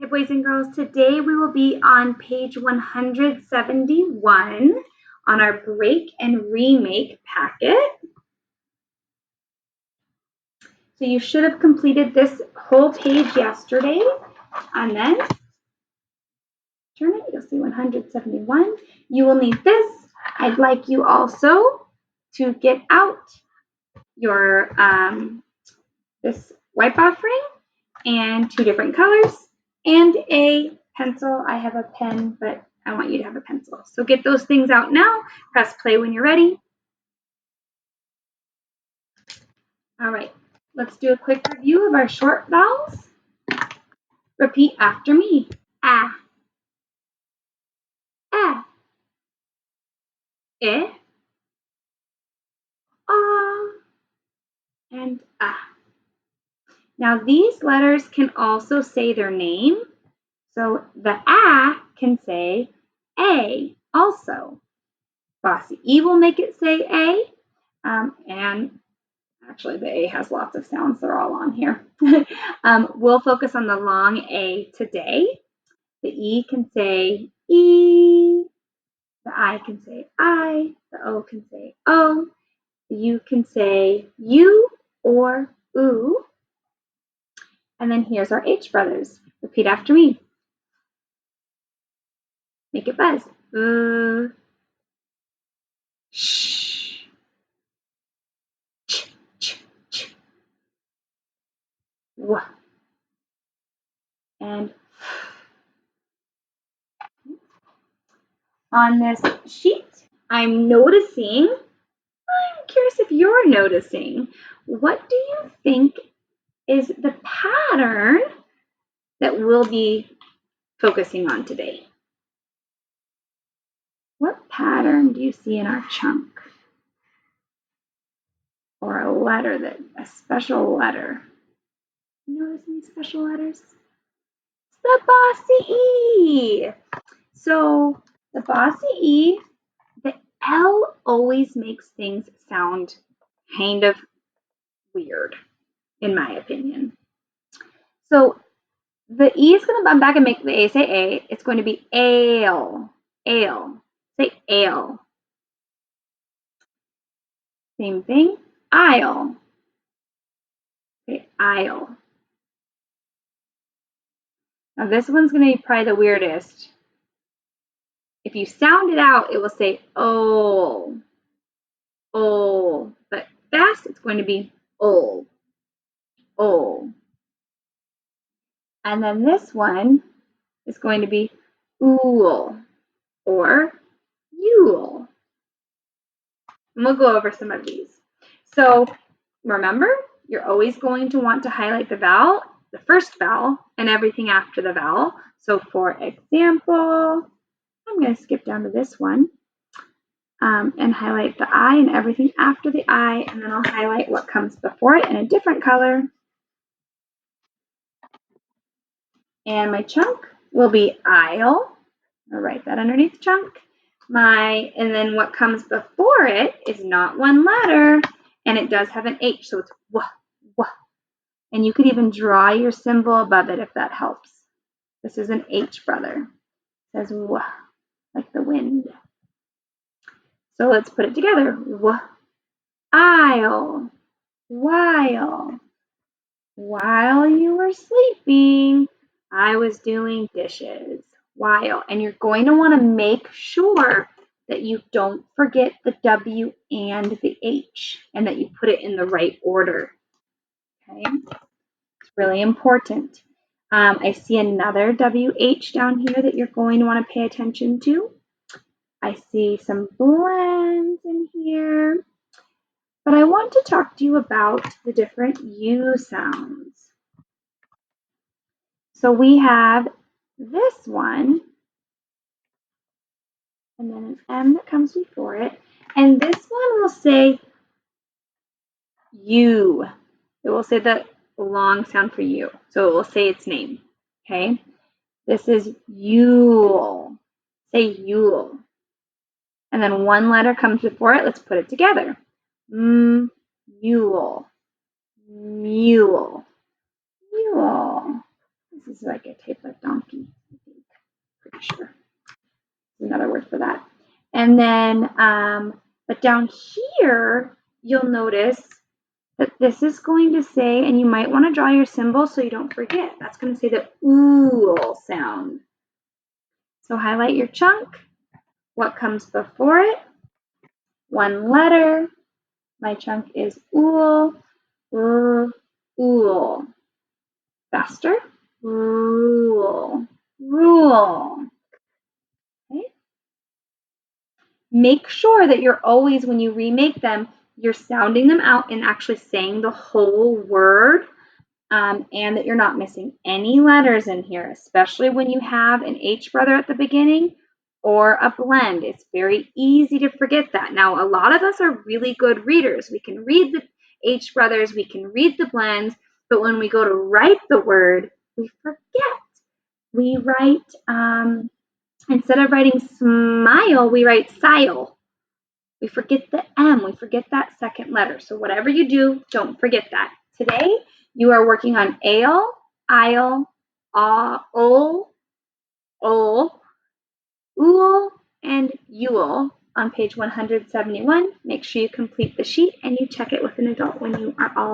Hey, boys and girls, today we will be on page 171 on our break and remake packet. So you should have completed this whole page yesterday, and then turn it, you'll see 171. You will need this. I'd like you also to get out your this wipe offering and 2 different colors and a pencil. I have a pen, but I want you to have a pencil. So get those things out now. Press play when you're ready. All right, let's do a quick review of our short vowels. Repeat after me. Ah, ah, eh, ah, and ah. Now these letters can also say their name. So the ah can say A also. Bossy E will make it say A, and actually the A has lots of sounds. They're all on here. We'll focus on the long A today. The E can say E, the I can say I, the O can say O, the U can say U or oo. And then here's our H brothers. Repeat after me. Make it buzz. Shh. Ch, ch, ch. W. And on this sheet, I'm curious if you're noticing, what do you think is the pattern that we'll be focusing on today? What pattern do you see in our chunk? Or a letter, a special letter? Notice any special letters? It's the bossy E. So the bossy E, the L always makes things sound kind of weird, in my opinion. So the E is going to bump back and make the A say A. It's going to be ale, ale. Say ale. Same thing, aisle. Say aisle. Now this one's going to be probably the weirdest. If you sound it out, it will say oh, oh. But fast, it's going to be oh, oh. And then this one is going to be ool or yule. And we'll go over some of these. So remember, you're always going to want to highlight the vowel, the first vowel, and everything after the vowel. So for example, I'm going to skip down to this one and highlight the I and everything after the I, and then I'll highlight what comes before it in a different color. And my chunk will be aisle. I'll write that underneath chunk. And then what comes before it is not one letter, and it does have an H, so it's wah, wah. And you could even draw your symbol above it if that helps. This is an H brother. It says wah, like the wind. So let's put it together. Wah, aisle, while. While you were sleeping, I was doing dishes. While. And you're going to want to make sure that you don't forget the W and the H, and that you put it in the right order. Okay, it's really important. I see another WH down here that you're going to want to pay attention to. I see some blends in here, but I want to talk to you about the different U sounds. So we have this one, and then an M that comes before it, and this one will say U. It will say the long sound for U, so it will say its name. Okay, this is Yule. Say Yule. And then one letter comes before it. Let's put it together. Mule. Mule. Mule. This is like a tape left on for that. And then, but down here, you'll notice that this is going to say, and you might want to draw your symbol so you don't forget, that's going to say the ool sound. So highlight your chunk. What comes before it? One letter. My chunk is ool, ool. Faster. Rule, rule. Okay. Make sure that you're always, when you remake them, you're sounding them out and actually saying the whole word, and that you're not missing any letters in here, especially when you have an H brother at the beginning or a blend. It's very easy to forget that. Now, a lot of us are really good readers. We can read the H brothers, we can read the blends, but when we go to write the word, we forget. We write, instead of writing smile, we write sile. We forget the M. We forget that second letter. So whatever you do, don't forget that. Today, you are working on ale, aisle, ol, ool, and yule on page 171. Make sure you complete the sheet and you check it with an adult when you are all